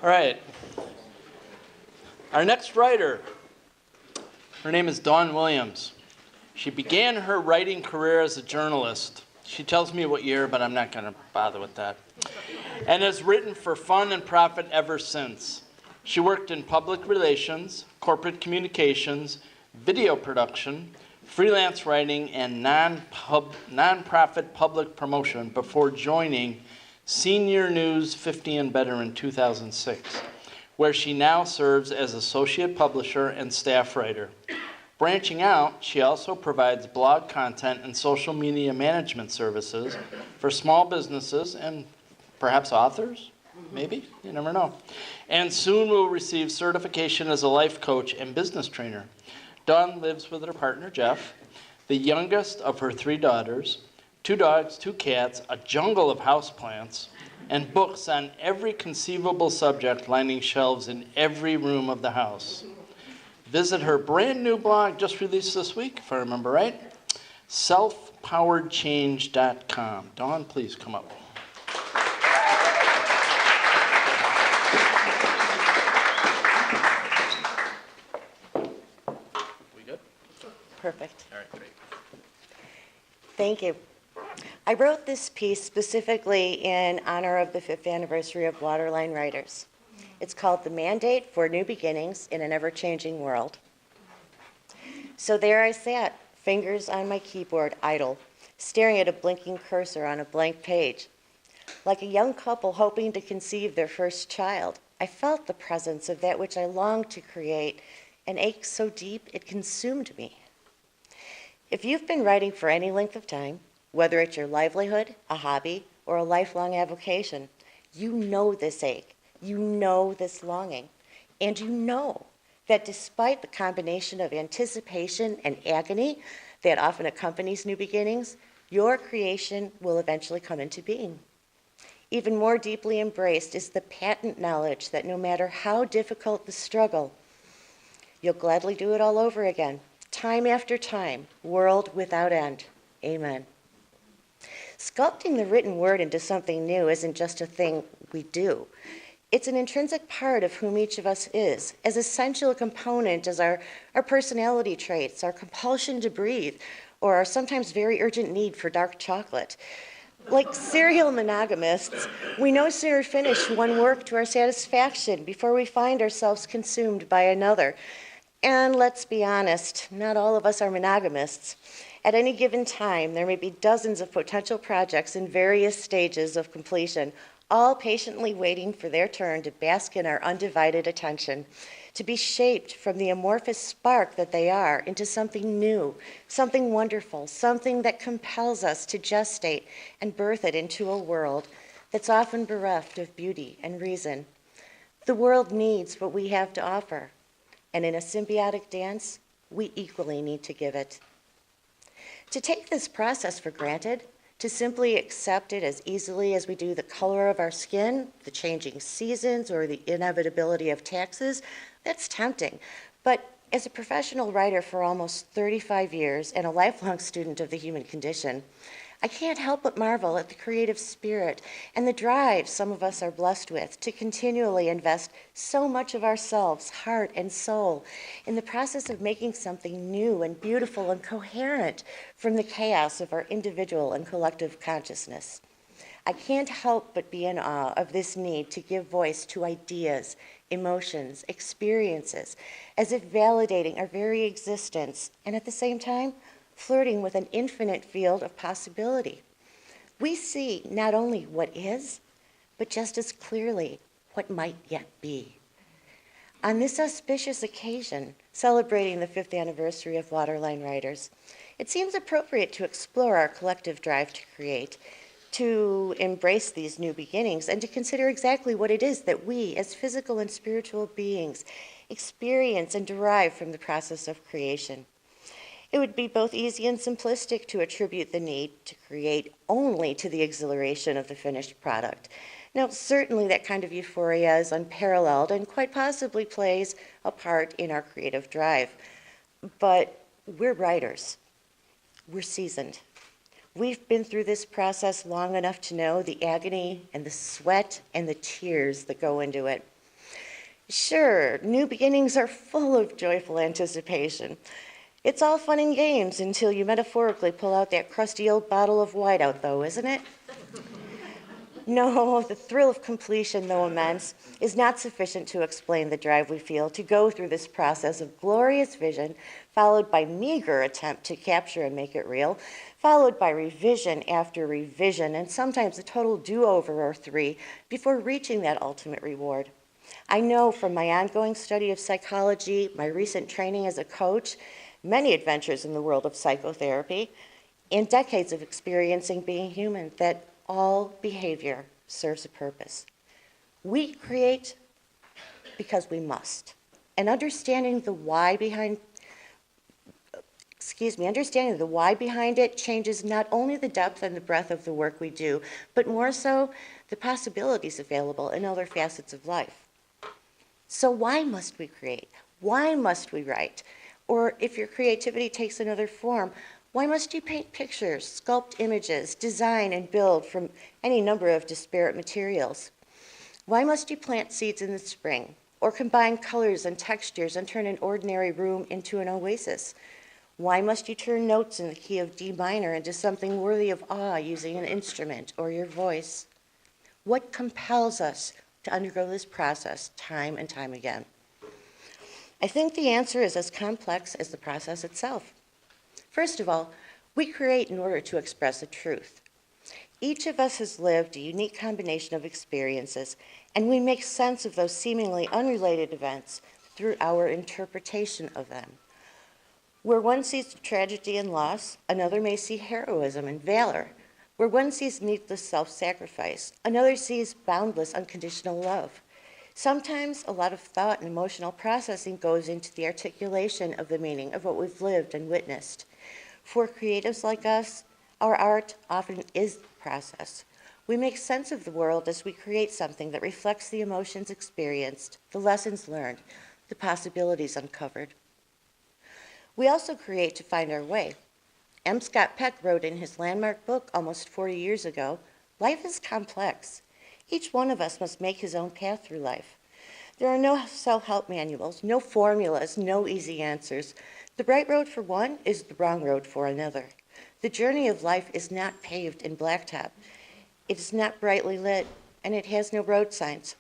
All right. Our next writer, her name is Dawn Williams. She began her writing career as a journalist. She tells me what year, but I'm not going to bother with that. And has written for Fun and Profit ever since. She worked in public relations, corporate communications, video production, freelance writing, and nonprofit public promotion before joining Senior News 50 and Better in 2006, where she now serves as associate publisher and staff writer. Branching out, she also provides blog content and social media management services for small businesses and perhaps authors, maybe, you never know. And soon will receive certification as a life coach and business trainer. Dawn lives with her partner, Jeff, the youngest of her 3 daughters, 2 dogs, 2 cats, a jungle of houseplants, and books on every conceivable subject lining shelves in every room of the house. Visit her brand new blog, just released this week, if I remember right, selfpoweredchange.com. Dawn, please come up. We good? Perfect. All right, great. Thank you. I wrote this piece specifically in honor of the 5th anniversary of Waterline Writers. It's called The Mandate for New Beginnings in an Ever-Changing World. So there I sat, fingers on my keyboard, idle, staring at a blinking cursor on a blank page. Like a young couple hoping to conceive their first child, I felt the presence of that which I longed to create, an ache so deep it consumed me. If you've been writing for any length of time, whether it's your livelihood, a hobby, or a lifelong avocation, you know this ache. You know this longing, and you know that despite the combination of anticipation and agony that often accompanies new beginnings, your creation will eventually come into being. Even more deeply embraced is the patent knowledge that no matter how difficult the struggle, you'll gladly do it all over again, time after time, world without end. Amen. Sculpting the written word into something new isn't just a thing we do. It's an intrinsic part of whom each of us is, as essential a component as our personality traits, our compulsion to breathe, or our sometimes very urgent need for dark chocolate. Like serial monogamists, we no sooner finish one work to our satisfaction before we find ourselves consumed by another. And let's be honest, not all of us are monogamists. At any given time, there may be dozens of potential projects in various stages of completion, all patiently waiting for their turn to bask in our undivided attention, to be shaped from the amorphous spark that they are into something new, something wonderful, something that compels us to gestate and birth it into a world that's often bereft of beauty and reason. The world needs what we have to offer, and in a symbiotic dance, we equally need to give it. To take this process for granted, to simply accept it as easily as we do the color of our skin, the changing seasons, or the inevitability of taxes, that's tempting. But as a professional writer for almost 35 years and a lifelong student of the human condition, I can't help but marvel at the creative spirit and the drive some of us are blessed with to continually invest so much of ourselves, heart and soul, in the process of making something new and beautiful and coherent from the chaos of our individual and collective consciousness. I can't help but be in awe of this need to give voice to ideas, emotions, experiences, as if validating our very existence, and at the same time, flirting with an infinite field of possibility. We see not only what is, but just as clearly what might yet be. On this auspicious occasion, celebrating the 5th anniversary of Waterline Writers, it seems appropriate to explore our collective drive to create, to embrace these new beginnings, and to consider exactly what it is that we, as physical and spiritual beings, experience and derive from the process of creation. It would be both easy and simplistic to attribute the need to create only to the exhilaration of the finished product. Now, certainly that kind of euphoria is unparalleled and quite possibly plays a part in our creative drive. But we're writers. We're seasoned. We've been through this process long enough to know the agony and the sweat and the tears that go into it. Sure, new beginnings are full of joyful anticipation. It's all fun and games until you metaphorically pull out that crusty old bottle of whiteout, though, isn't it? No, the thrill of completion, though immense, is not sufficient to explain the drive we feel to go through this process of glorious vision, followed by meager attempt to capture and make it real, followed by revision after revision, and sometimes a total do-over or three before reaching that ultimate reward. I know from my ongoing study of psychology, my recent training as a coach, many adventures in the world of psychotherapy, and decades of experiencing being human that all behavior serves a purpose. We create because we must. And understanding the why behind it changes not only the depth and the breadth of the work we do, but more so the possibilities available in other facets of life. So why must we create? Why must we write? Or if your creativity takes another form, why must you paint pictures, sculpt images, design and build from any number of disparate materials? Why must you plant seeds in the spring, or combine colors and textures and turn an ordinary room into an oasis? Why must you turn notes in the key of D minor into something worthy of awe using an instrument or your voice? What compels us to undergo this process time and time again? I think the answer is as complex as the process itself. First of all, we create in order to express a truth. Each of us has lived a unique combination of experiences, and we make sense of those seemingly unrelated events through our interpretation of them. Where one sees tragedy and loss, another may see heroism and valor. Where one sees needless self-sacrifice, another sees boundless unconditional love. Sometimes a lot of thought and emotional processing goes into the articulation of the meaning of what we've lived and witnessed. For creatives like us, our art often is the process. We make sense of the world as we create something that reflects the emotions experienced, the lessons learned, the possibilities uncovered. We also create to find our way. M. Scott Peck wrote in his landmark book almost 40 years ago, "Life is complex. Each one of us must make his own path through life. There are no self-help manuals, no formulas, no easy answers. The right road for one is the wrong road for another. The journey of life is not paved in blacktop. It is not brightly lit, and it has no road signs.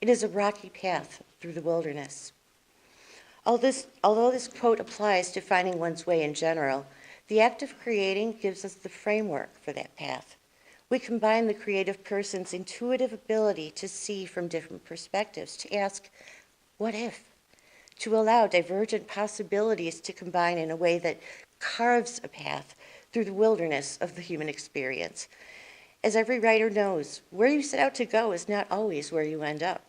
It is a rocky path through the wilderness." Although this quote applies to finding one's way in general, the act of creating gives us the framework for that path. We combine the creative person's intuitive ability to see from different perspectives, to ask, what if? To allow divergent possibilities to combine in a way that carves a path through the wilderness of the human experience. As every writer knows, where you set out to go is not always where you end up.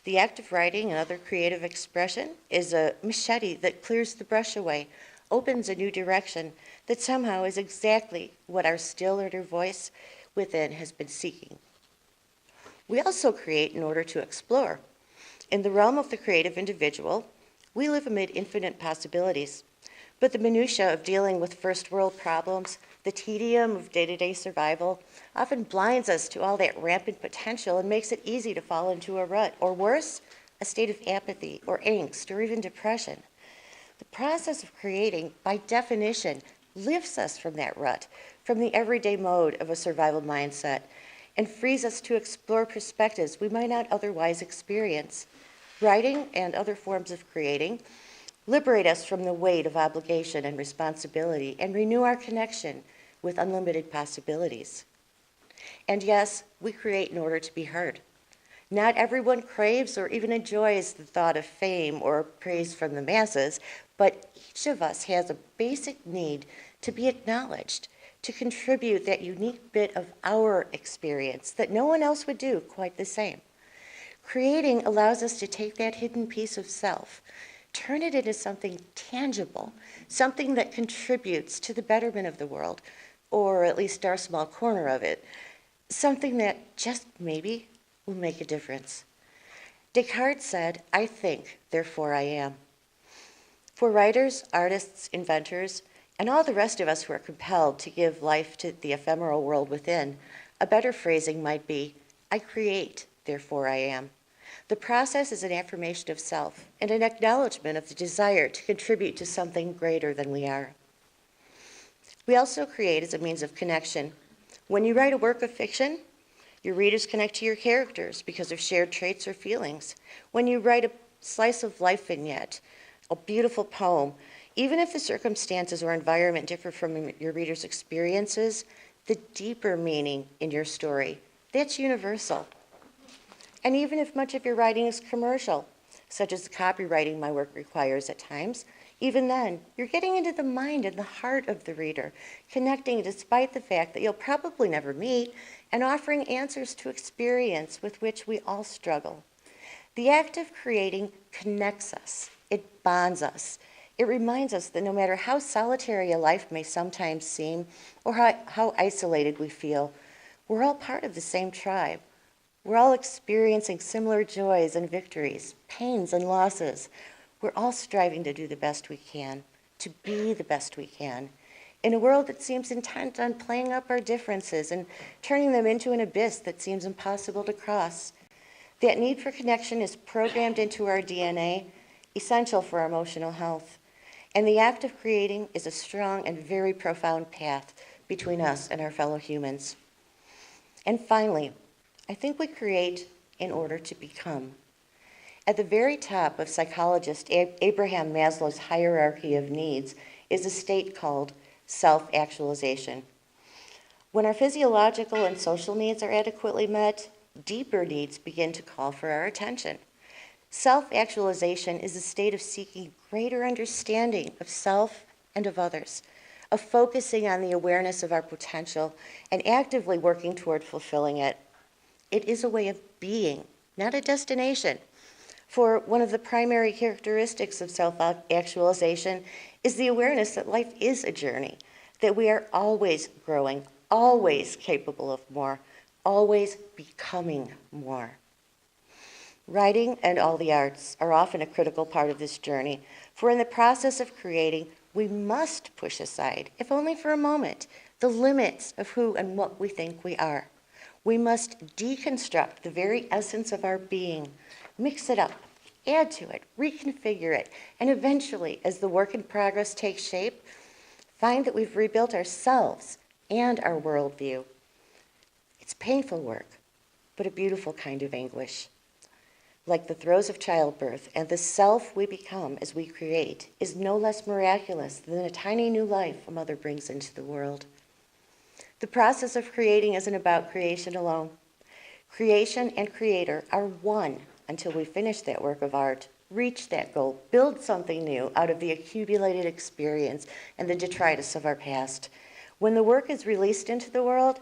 The act of writing and other creative expression is a machete that clears the brush away, opens a new direction that somehow is exactly what our still inner voice within has been seeking. We also create in order to explore. In the realm of the creative individual, we live amid infinite possibilities, but the minutiae of dealing with first world problems, the tedium of day-to-day survival, often blinds us to all that rampant potential and makes it easy to fall into a rut, or worse, a state of apathy or angst or even depression. The process of creating, by definition, lifts us from that rut, from the everyday mode of a survival mindset, and frees us to explore perspectives we might not otherwise experience. Writing and other forms of creating liberate us from the weight of obligation and responsibility and renew our connection with unlimited possibilities. And yes, we create in order to be heard. Not everyone craves or even enjoys the thought of fame or praise from the masses, but each of us has a basic need to be acknowledged, to contribute that unique bit of our experience that no one else would do quite the same. Creating allows us to take that hidden piece of self, turn it into something tangible, something that contributes to the betterment of the world, or at least our small corner of it, something that just maybe will make a difference. Descartes said, "I think, therefore I am." For writers, artists, inventors, and all the rest of us who are compelled to give life to the ephemeral world within, a better phrasing might be, "I create, therefore I am." The process is an affirmation of self and an acknowledgement of the desire to contribute to something greater than we are. We also create as a means of connection. When you write a work of fiction, your readers connect to your characters because of shared traits or feelings. When you write a slice of life vignette, a beautiful poem, even if the circumstances or environment differ from your reader's experiences, the deeper meaning in your story, that's universal. And even if much of your writing is commercial, such as the copywriting my work requires at times, even then, you're getting into the mind and the heart of the reader, connecting despite the fact that you'll probably never meet, and offering answers to experience with which we all struggle. The act of creating connects us. It bonds us. It reminds us that no matter how solitary a life may sometimes seem, or how isolated we feel, we're all part of the same tribe. We're all experiencing similar joys and victories, pains and losses. We're all striving to do the best we can, to be the best we can, in a world that seems intent on playing up our differences and turning them into an abyss that seems impossible to cross. That need for connection is programmed into our DNA, essential for our emotional health. And the act of creating is a strong and very profound path between us and our fellow humans. And finally, I think we create in order to become. At the very top of psychologist Abraham Maslow's hierarchy of needs is a state called self-actualization. When our physiological and social needs are adequately met, deeper needs begin to call for our attention. Self-actualization is a state of seeking greater understanding of self and of others, of focusing on the awareness of our potential and actively working toward fulfilling it. It is a way of being, not a destination. For one of the primary characteristics of self-actualization is the awareness that life is a journey, that we are always growing, always capable of more, always becoming more. Writing and all the arts are often a critical part of this journey, for in the process of creating, we must push aside, if only for a moment, the limits of who and what we think we are. We must deconstruct the very essence of our being, mix it up, add to it, reconfigure it, and eventually, as the work in progress takes shape, find that we've rebuilt ourselves and our worldview. It's painful work, but a beautiful kind of anguish. Like the throes of childbirth, and the self we become as we create is no less miraculous than a tiny new life a mother brings into the world. The process of creating isn't about creation alone. Creation and creator are one until we finish that work of art, reach that goal, build something new out of the accumulated experience and the detritus of our past. When the work is released into the world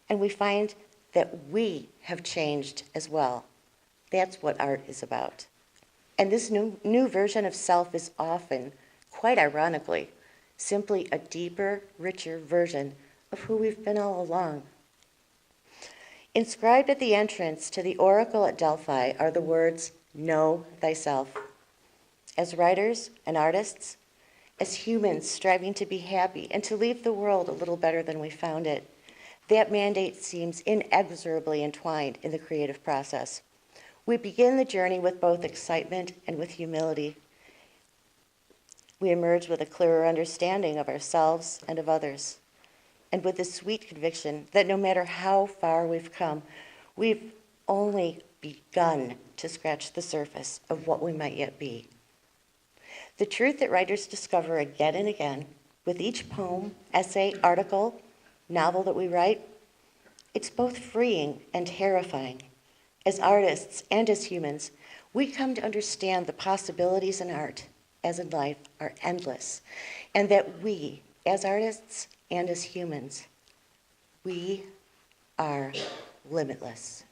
and we find that we have changed as well, that's what art is about. And this new version of self is often, quite ironically, simply a deeper, richer version of who we've been all along. Inscribed at the entrance to the oracle at Delphi are the words, "Know thyself." As writers and artists, as humans striving to be happy and to leave the world a little better than we found it, that mandate seems inexorably entwined in the creative process. We begin the journey with both excitement and with humility. We emerge with a clearer understanding of ourselves and of others, and with the sweet conviction that no matter how far we've come, we've only begun to scratch the surface of what we might yet be. The truth that writers discover again and again with each poem, essay, article, novel that we write, it's both freeing and terrifying. As artists and as humans, we come to understand the possibilities in art, as in life, are endless, and that we, as artists and as humans, we are limitless.